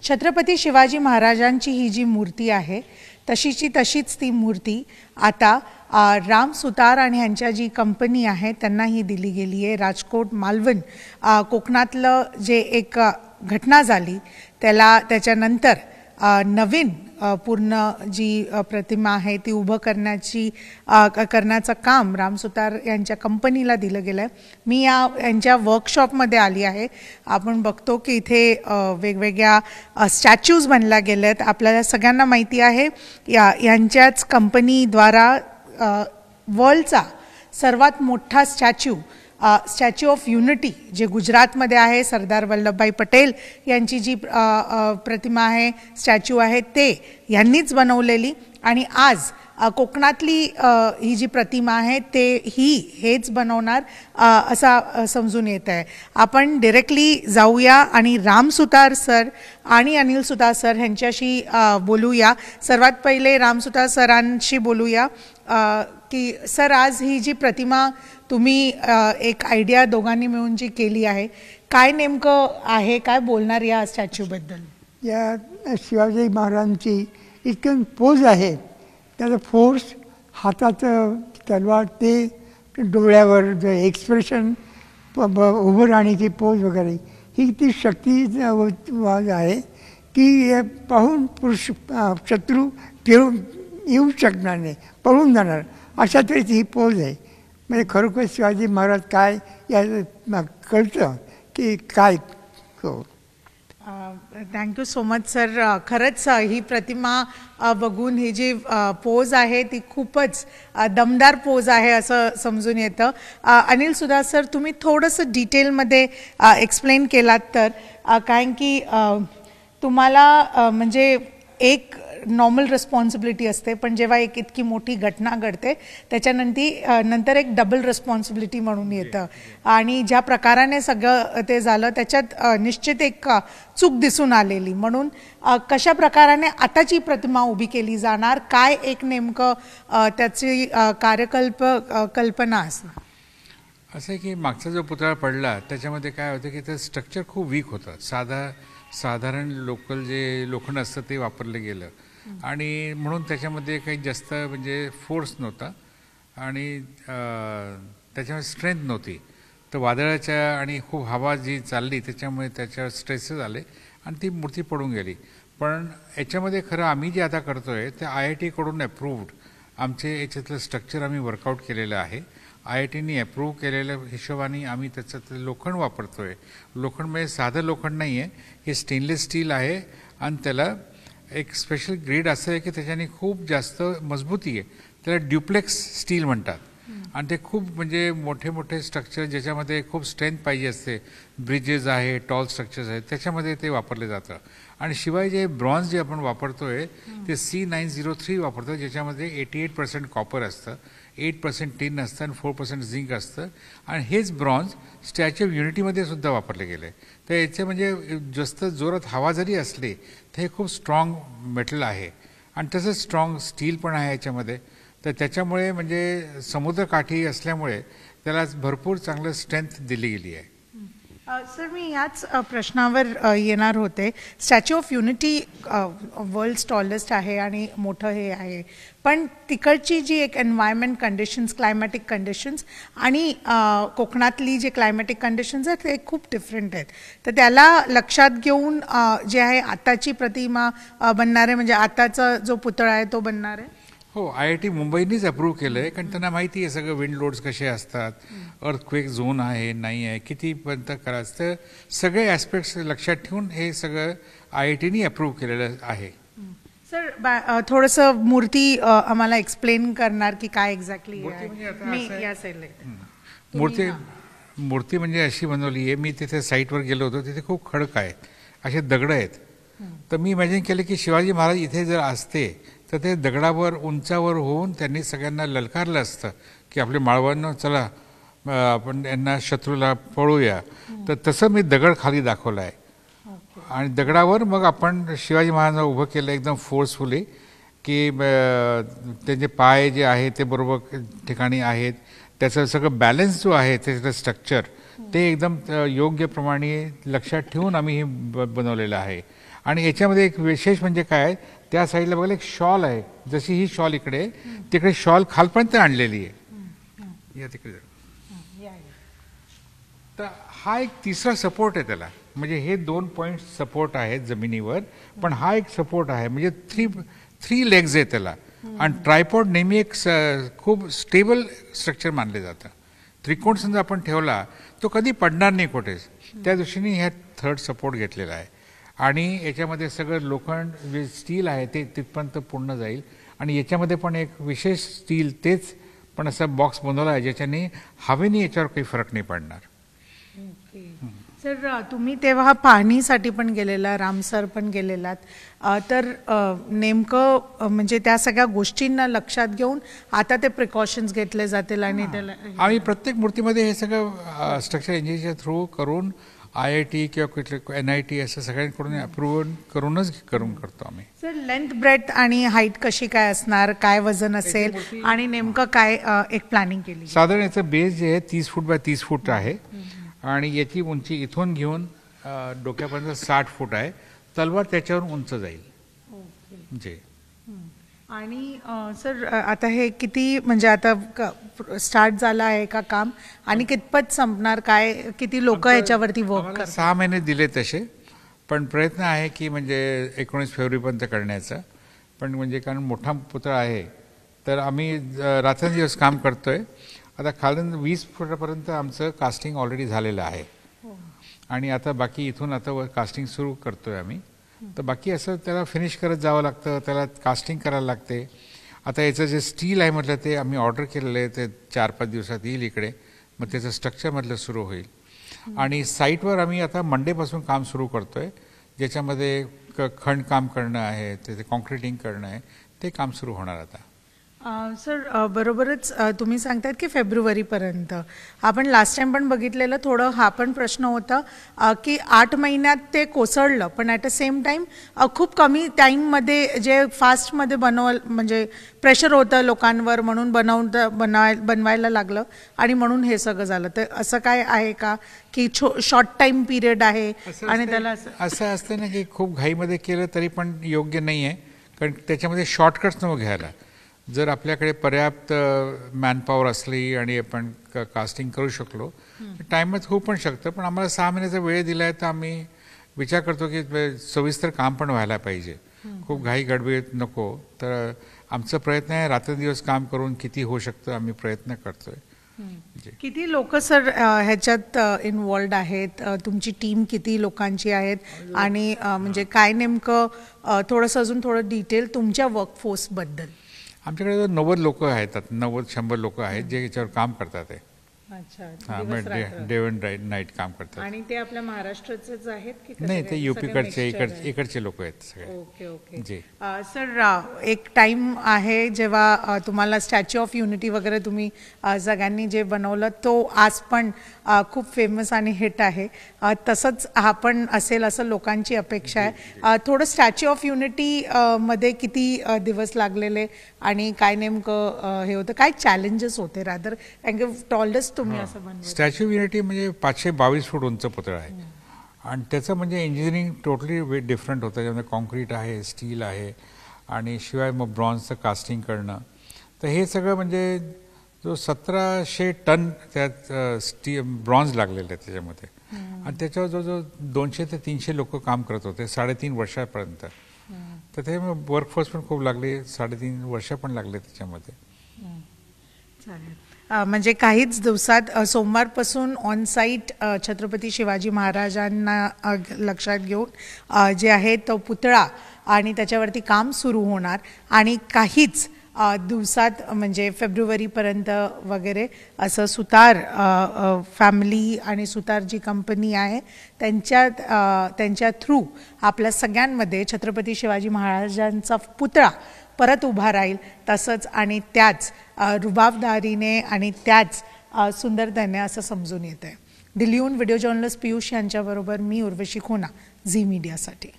छत्रपती शिवाजी महाराजांची ही जी मूर्ती आहे तशीची तशीच ती मूर्ती आता राम सुतार आणि ह्यांच्या जी कंपनी आहे त्यांना ही दिली गेली आहे। राजकोट मालवण कोकणातलं जे एक घटना झाली त्याच्यानंतर नवीन पूर्ण जी प्रतिमा आहे ती उभं करण्याचं काम राम सुतार यांच्या कंपनीला दिलं गेलं आहे। मी यांच्या वर्कशॉपमध्ये आली आहे। आपण बघतो की इथे वेगवेगळ्या स्टॅच्यूज बनल्या गेल्यात। आपल्याला सगळ्यांना माहिती आहे यांच्याच कंपनीद्वारा वर्ल्डचा सर्वात मोठा स्टॅच्यू ऑफ युनिटी जे गुजरातमध्ये आहे, सरदार वल्लभभाई पटेल यांची जी प्रतिमा आहे, स्टॅच्यू आहे, ते यांनीच बनवलेली आणि आज कोकणातली ही जी प्रतिमा आहे ते हेच बनवणार असा समजून येत आहे। आपण डायरेक्टली जाऊया आणि राम सुतार सर आणि अनिल सुतार सर यांच्याशी बोलूया। सर्वात पहिले राम सुतार सरांशी बोलूया की सर, आज ही जी प्रतिमा तुम्ही एक आयडिया दोघांनी मिळून जी केली आहे, काय नेमकं आहे, काय बोलणार या स्टॅच्यूबद्दल? या शिवाजी महाराजांची इतकं पोज आहे, त्याचं फोर्स, हाताचं तलवार, ते डोळ्यावर जे एक्सप्रेशन, उभं राहण्याची पोज वगैरे, ही ती शक्ती आहे की पाहून शत्रू फिरून येऊ शकणार नाही, पळून जाणार, अशा तऱ्हेची ही पोज आहे। म्हणजे खरोखर शिवाजी महाराज काय या कळतं की काय हो। Thank you so much sir. खरंच ही प्रतिमा बघून ही जी पोज आहे ती खूपच दमदार पोज आहे असं समजून येतं। अनिल सुतार सर, तुम्ही थोडंसं डिटेलमध्ये एक्सप्लेन केलात तर, कारण की तुम्हाला म्हणजे एक नॉर्मल रिस्पॉन्सिबिलिटी असते, पण जेव्हा एक इतकी मोठी घटना घडते नंतर एक डबल रिस्पॉन्सिबिलिटी म्हणून येतं आणि ज्या प्रकाराने सगळं ते झालं त्याच्यात निश्चित एक चूक दिसून आलेली। म्हणून कशा प्रकाराने आताची प्रतिमा उभी केली जाणार, काय एक नेमकं त्याची कल्पना असणार? असं आहे की मागचा जो पुतळा पडला त्याच्यामध्ये काय होतं की ते स्ट्रक्चर खूप वीक होतं। साधारण लोकल जे लोखंड असतं ते वापरलं गेलं आणि म्हणून त्याच्यामध्ये काही जास्त म्हणजे फोर्स नव्हता आणि त्याच्यामध्ये स्ट्रेंथ नव्हती। तर वादळाच्या आणि खूप हवा जी चालली त्याच्यामुळे त्याच्यावर स्ट्रेसेस आले आणि ती मूर्ती पडून गेली। पण याच्यामध्ये खरं आम्ही जे आता करतोय ते IIT कडून अप्रूव्ड आमचे याच्यातलं स्ट्रक्चर आम्ही वर्कआउट केलेलं आहे। IITनी अप्रूव्ह केलेल्या हिशोबाने आम्ही त्याच्यात लोखंड वापरतोय। लोखंड म्हणजे साधं लोखंड नाही आहे, हे स्टेनलेस स्टील आहे आणि त्याला एक स्पेशल ग्रेड असं आहे की त्याच्याने खूप जास्त मजबूती आहे, त्याला ड्युप्लेक्स स्टील म्हणतात आणि ते खूप म्हणजे मोठे मोठे स्ट्रक्चर ज्याच्यामध्ये खूप स्ट्रेंथ पाहिजे असते, ब्रिजेस आहे, टॉल स्ट्रक्चर्स आहेत, त्याच्यामध्ये ते वापरले जातं। आणि शिवाय जे ब्रॉन्झ जे आपण वापरतोय ते C903 वापरतो, ज्याच्यामध्ये 88% कॉपर असतं, 8% टिन असतं आणि 4% झिंक असतं आणि हेच ब्रॉन्झ स्टॅच्यू ऑफ युनिटीमध्ये सुद्धा वापरले गेले। तर याचे म्हणजे जास्त जोरात हवा जरी असली तर हे खूप स्ट्रॉंग मेटल आहे आणि तसंच स्ट्रॉंग स्टील पण आहे याच्यामध्ये। तर त्याच्यामुळे म्हणजे समुद्रकाठी असल्यामुळे त्याला भरपूर चांगलं स्ट्रेंथ दिली गेली आहे। सर, मी याच प्रश्नावर येणार होते। Statue of unity world tallest आहे आणि मोठं हे आहे, पण तिकडची जी एक एन्व्हायरमेंट कंडिशन्स, क्लायमॅटिक कंडिशन्स आणि कोकणातली जे क्लायमॅटिक कंडिशन्स आहेत ते खूप डिफरंट आहेत। तर त्याला लक्षात घेऊन जे आहे आताची प्रतिमा बनणार आहे, म्हणजे आताचा जो पुतळा आहे तो बनणार आहे? हो, IIT मुंबईनीच अप्रूव्ह केलं आहे, कारण त्यांना माहिती आहे सगळं विंड लोड्स कसे असतात, अर्थक्वेक झोन आहे नाही आहे, कितीपर्यंत करायचं, तर सगळे ॲस्पेक्ट्स लक्षात ठेवून हे सगळं IITनी अप्रूव्ह केलेलं आहे। सर, थोडंसं मूर्ती आम्हाला एक्सप्लेन करणार की काय एक्झॅक्टली? मूर्ती म्हणजे अशी बनवली आहे, मी तिथे साईटवर गेलो होतो, तिथे खूप खडक आहेत, असे दगड आहेत। तर मी इमॅजिन केलं की शिवाजी महाराज इथे जर असते तर ते दगडावर उंचावर होऊन त्यांनी सगळ्यांना ललकारलं असतं की आपले माळवांनो चला आपण यांना शत्रूला पळूया। तर तसं मी दगड खाली दाखवलं आहे आणि दगडावर मग आपण शिवाजी महाराजांना उभं केलं एकदम फोर्सफुली की त्यांचे पाय जे आहे ते बरोबर ठिकाणी आहेत, त्याचं सगळं बॅलन्स जो आहे त्याचं स्ट्रक्चर ते एकदम योग्य प्रमाणे लक्षात ठेवून आम्ही हे बनवलेलं आहे। आणि याच्यामध्ये एक विशेष म्हणजे काय आहे, त्या साईडला बघायला एक शॉल आहे, जशी ही शॉल इकडे तिकडे शॉल खालपर्यंत आणलेली आहे, या तिकडे. तर हा एक तिसरा सपोर्ट आहे त्याला, म्हणजे हे 2 पॉइंट सपोर्ट आहेत जमिनीवर, पण हा एक सपोर्ट आहे, म्हणजे थ्री लेग्स आहे त्याला. आणि ट्रायपॉड नेहमी एक खूप स्टेबल स्ट्रक्चर मानले जातं. त्रिकोण समजा आपण ठेवला तो कधी पडणार नाही कुठेच, त्या दृष्टीने ह्या थर्ड सपोर्ट घेतलेला आहे. आणि याच्यामध्ये सगळं लोखंड जे स्टील आहे ते तिथपर्यंत पूर्ण जाईल. आणि याच्यामध्ये पण एक विशेष स्टील तेच पण असा बॉक्स बनवला आहे ज्याच्याने हवेने याच्यावर काही फरक नाही पडणार. सर तुम्ही तेव्हा पाहणीसाठी पण गेलेला, रामसर पण गेलेलात, तर नेमकं म्हणजे त्या सगळ्या गोष्टींना लक्षात घेऊन आता ते प्रिकॉशन्स घेतले जातील आणि त्याला आम्ही प्रत्येक मूर्तीमध्ये हे सगळं स्ट्रक्चर इंजिनिअरच्या थ्रू करून IIT किंवा कुठले NIT असं सगळ्यांकडून अप्रूव्ह करूनच करतो आम्ही. सर लेंथ ब्रेथ आणि हाईट कशी काय असणार, काय वजन असेल आणि नेमकं काय एक प्लॅनिंग केली? साधारण याचं बेस जे आहे 30 फूट बाय 30 फूट आहे आणि याची उंची इथून घेऊन डोक्यापर्यंत 60 फूट आहे. तलवार त्याच्यावर उंच जाईल. जे आणि सर आता हे किती म्हणजे आता स्टार्ट झालं आहे का काम आणि कितपत संपणार, काय किती लोक याच्यावरती वर्क करतात? 6 महिने दिले तसे, पण प्रयत्न आहे की म्हणजे 19 फेब्रुवारीपर्यंत करण्याचा. पण म्हणजे कारण मोठा पुतळा आहे तर आम्ही रात्रंदिवस काम करतोय. आता खालून 20 फुटापर्यंत आमचं कास्टिंग ऑलरेडी झालेलं आहे आणि आता बाकी इथून आता कास्टिंग सुरू करतोय आम्ही. तर बाकी असं त्याला फिनिश करत जावं लागतं, त्याला कास्टिंग करायला लागते. आता याचं जे स्टील आहे म्हटलं ते आम्ही ऑर्डर केलेलं आहे, ते 4-5 दिवसात येईल इकडे. मग त्याचं स्ट्रक्चर म्हटलं सुरू होईल. आणि साईटवर आम्ही आता मंडेपासून काम सुरू करतोय, ज्याच्यामध्ये खणकाम करणं आहे, त्याचे कॉन्क्रिटिंग करणं आहे, ते काम सुरू होणार आता. सर बरोबरच तुम्ही सांगतायत की फेब्रुवारीपर्यंत. आपण लास्ट टाइम पण बघितलेलं, थोडं हा पण प्रश्न होता की 8 महिन्यात ते कोसळलं, पण ॲट अ सेम टाईम खूप कमी टाईममध्ये जे फास्टमध्ये म्हणजे प्रेशर होतं लोकांवर म्हणून बनवायला लागलं आणि म्हणून हे सगळं झालं. तर असं काय आहे का की शॉर्ट टाईम पिरियड आहे आणि त्याला असं असतं ना की खूप घाईमध्ये केलं तरी पण योग्य नाही आहे, कारण त्याच्यामध्ये शॉर्टकट्स नको घ्यायला. जर आपल्याकडे पर्याप्त मॅनपॉवर असली आणि आपण कास्टिंग करू शकलो टाईमच होऊ पण शकतं. पण आम्हाला 6 महिन्याचा वेळ दिला आहे तर आम्ही विचार करतो की सविस्तर काम पण व्हायला पाहिजे, खूप घाई गडबडीत नको. तर आमचा प्रयत्न आहे रात्रंदिवस काम करून किती होऊ शकतं आम्ही प्रयत्न करतोय. किती लोक सर ह्याच्यात इन्वॉल्ड आहेत, तुमची टीम किती लोकांची आहेत आणि म्हणजे काय नेमकं थोडंसं अजून थोडं डिटेल तुमच्या वर्कफोर्सबद्दल? आमच्याकडे 90 लोक आहेत, 90-100 लोक आहेत जे याच्यावर काम करतात आहे. अच्छा, डे अँड नाईट काम करतात. आणि ते आपल्या महाराष्ट्राचेच आहेत की नाही, ते UP-कडचे इकडचे लोक आहेत सगळे. Okay okay. जी सर एक टाइम आहे जेव्हा तुम्हाला स्टॅच्यू ऑफ युनिटी वगैरे तुम्ही सगळ्यांनी जे बनवलं तो आज पण खूप फेमस आणि हिट आहे, तसंच हा पण असेल असं लोकांची अपेक्षा आहे. थोडं स्टॅच्यू ऑफ युनिटी मध्ये किती दिवस लागलेले आणि काय नेमकं हे होतं, काय चॅलेंजेस होते रादर टॉलडेस्ट तुम्ही असं बनवलं? स्टॅच्यू ऑफ युनिटी म्हणजे 522 फूट उंच पुतळा आहे आणि त्याचं म्हणजे इंजिनिअरिंग टोटली डिफरंट होतं. त्यामध्ये कॉन्क्रीट आहे, स्टील आहे आणि शिवाय मग ब्रॉन्झचं कास्टिंग करणं. तर हे सगळं म्हणजे जो 1700 टन त्यात ब्रॉन्झ लागलेलं आहे त्याच्यामध्ये आणि त्याच्यावर जवळजवळ 200 ते 300 लोक काम करत होते 3.5 वर्षापर्यंत. तर ते वर्कफोर्स पण खूप लागले, 3.5 वर्ष पण लागले त्याच्यामध्ये. चालेल. म्हणजे काहीच दिवसात सोमवारपासून ऑन साईट छत्रपती शिवाजी महाराजांना लक्षात घेऊन जे आहे तो पुतळा आणि त्याच्यावरती काम सुरू होणार आणि काहीच दिवसात म्हणजे फेब्रुवारीपर्यंत वगैरे असं सुतार फॅमिली आणि सुतार जी कंपनी आहे त्यांच्या थ्रू आपल्या सगळ्यांमध्ये छत्रपती शिवाजी महाराजांचा पुतळा परत उभा राहील. तसंच आणि त्याच रुबाबदारीने आणि त्याच सुंदरतेने असं समजून येत आहे. दिल्लीहून व्हिडिओ जर्नलिस्ट पियुष यांच्याबरोबर मी उर्वशी खोना, झी मीडियासाठी.